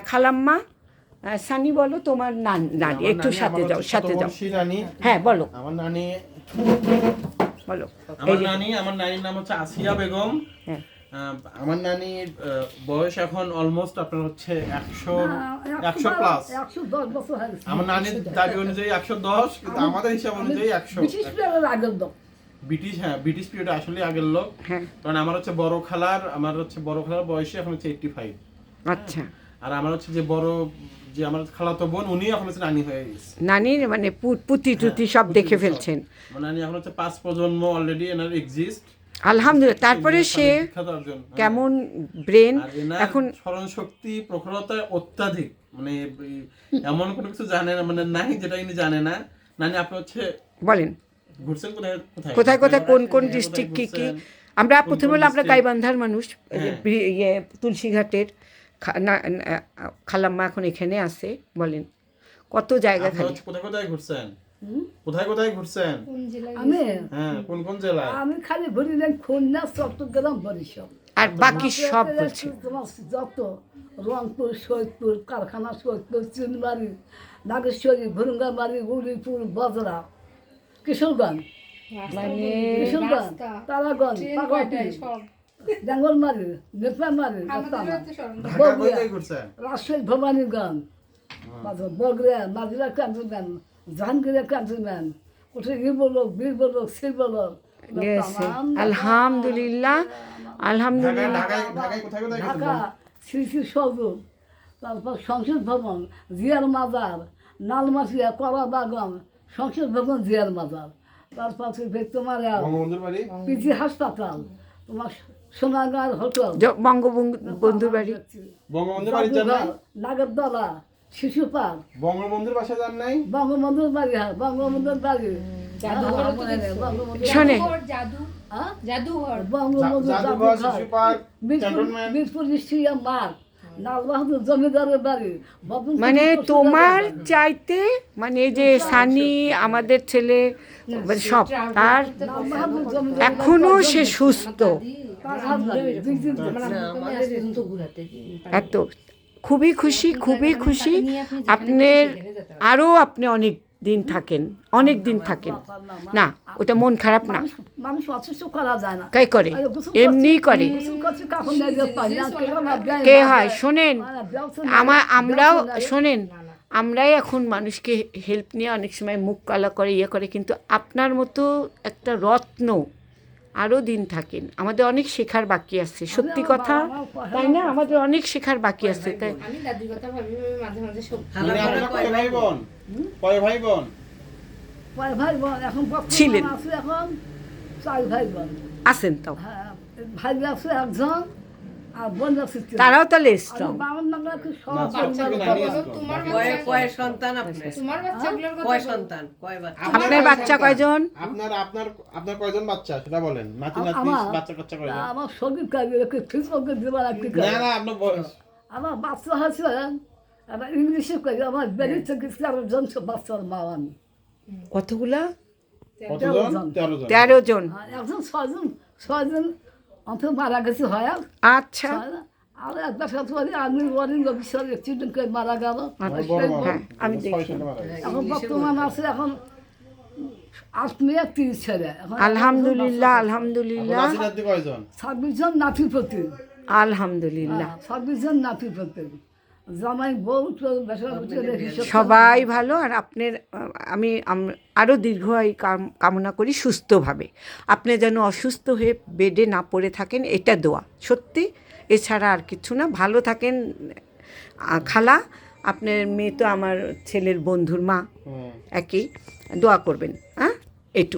খালাম্মা, সানি বলো তোমার নানি একটু সাথে যাও হ্যাঁ বলো। আমার নানি বলো। আমার নানির নাম হচ্ছে আসিয়া বেগম। হ্যাঁ, আমার নানির বয়স এখন অলমোস্ট আপনার হচ্ছে 100 প্লাস। 110 বছর হয়ে গেছে। আমার নানির দাবি অনুযায়ী 110, কিন্তু আমাদের হিসাব অনুযায়ী 100। ব্রিটিশ পিরিয়ডের আগের লোক। ব্রিটিশ পিরিয়ডে আসলে আগের লোক। হ্যাঁ, কারণ আমার হচ্ছে বড় খালার বয়সে এখন হচ্ছে 85। আচ্ছা। আর আমার হচ্ছে যে আমার খালাতো বোন, উনি এখন হচ্ছে নানি হয়ে গেছে। নানির মানে পুতি টুতি সব দেখে ফেলছেন। আমার নানি এখন হচ্ছে 5 প্রজন্ম অলরেডি এনার এক্সিস্ট। আলহামদুলিল্লাহ। তারপরে সে কেমন ব্রেন এখন, স্মরণ শক্তি প্রখরতা অত্যাধিক, মানে এমন কোনো কিছু জানে না, মানে নাই যেটা ইনি জানে না। নানি আপনি হচ্ছে বলেন ঘুরছেন কোথায় কোথায় কোন ডিস্ট্রিক্ট কি আমরা প্রথমে বলে আমরা গাইবান্ধার মানুষ, তুলসীঘাটের খালাম্মা এখন এখানে আছে। বলেন কত জায়গা খালি। কোথায় কোথায় ঘুরছেন? আমি হ্যাঁ, কোন জেলায়? আমি খালি ঘুরি নাই খুলনা, চট্টগ্রাম, বরিশাল আর বাকি সব বলছে। তোমার যত রংপুর, সৈয়দপুর, কারখানা, সৈয়দপুর, চিনবাড়ি, নাগেশ্বরী, ভুরুঙ্গাবাড়ি, উলিপুর, বজরা, কিশোরগঞ্জ, মানে কিশোরগঞ্জ, তারাগঞ্জ, পাগলটি, ডাঙ্গরমারি, নেপামারি, রাজশাহী, ভবানীগঞ্জ, বগরা, মাদিরা ক্যান্টনমেন্ট, জাহাঙ্গীরা ক্যান্টনমেন্ট, কোথায় বলক, বীর বলক, সি বলক। আলহামদুলিল্লাহ আলহামদুলিল্লাহ। ঢাকা শ্রী শ্রী সদর, তারপর সংসদ ভবন, জিয়ার মাজার, নালমাটিয়া, করা বাগান, সংসদ ভবন, জিয়ার মাজার, তারপর তোমার পিজি হাসপাতাল, তোমার সোনাগাঁর হোটেল, বঙ্গবন্ধুর বাড়ি, নাগরদলা, শিশু পার্ক, বঙ্গবন্ধুর বাসা যান নাই? বঙ্গবন্ধুর বাড়ি, হ্যাঁ বঙ্গবন্ধুর বাড়ি, শোনে মিরপুর স্টেডিয়াম মাঠ, লালবাহাদুর জমিদারের বাড়ি। মানে তোমার চাইতে মানে যে সানি আমাদের ছেলে সব, তার এখনো সে সুস্থ। এত খুবই খুশি। আপনার আরো আপনি অনেক দিন থাকেন না, ওটা মন খারাপ না। মানুষ অসুস্থ করা যায় না, কাই করে এমনি করে কে হয়। শোনেন আমরাই এখন মানুষকে হেল্প নিয়ে অনেক সময় মুখ কালা করে করে, কিন্তু আপনার মতো একটা রত্ন আরও দিন থাকেন। আমাদের অনেক শেখার বাকি আছে, সত্যি কথা তাই না? আমাদের অনেক শেখার বাকি আছে। তাই ছিলেন, এখন 4 ভাই বোন আছেন তাও, ভাই আছে একজন, আর বোন আছে তারাও তাহলে স্ট্রং। আপনার বাচ্চা কয়জন? আপনার কয়জন বাচ্চা সেটা বলেন। বাচ্চা কয়জন? আমার সঙ্গীত কাজে ফেসবুকে দেবার একটি না আপনার বয়স। আমার বাচ্চা আছে, আমার ইংলিশে কই, আমার বেরিয়ে থেকে বাচ্চার মা আমি। কতগুলা? 13 জন। একজন 6 জন অন্তত মারা গেছে হয়। আচ্ছা, আর একটা সাথে আমি ওয়ারিং অফিসার অ্যাক্সিডেন্ট করে মারা গেল। আমি দেখি এখন বর্তমান আছে এখন 8 মেয়ে 30 ছেলে। আলহামদুলিল্লাহ 26 জন নাতিপতি। আলহামদুলিল্লাহ 26 জন নাতিপতি, জামাই বউ সবাই ভালো। আর আপনার আমি আরও দীর্ঘায়ু কামনা করি, সুস্থভাবে। আপনি যেন অসুস্থ হয়ে বেডে না পড়ে থাকেন, এটা দোয়া সত্যি, এছাড়া আর কিছু না। ভালো থাকেন খালা। আপনার মেয়ে তো আমার ছেলের বন্ধুর মা, একই, দোয়া করবেন। হ্যাঁ, এইটুকু।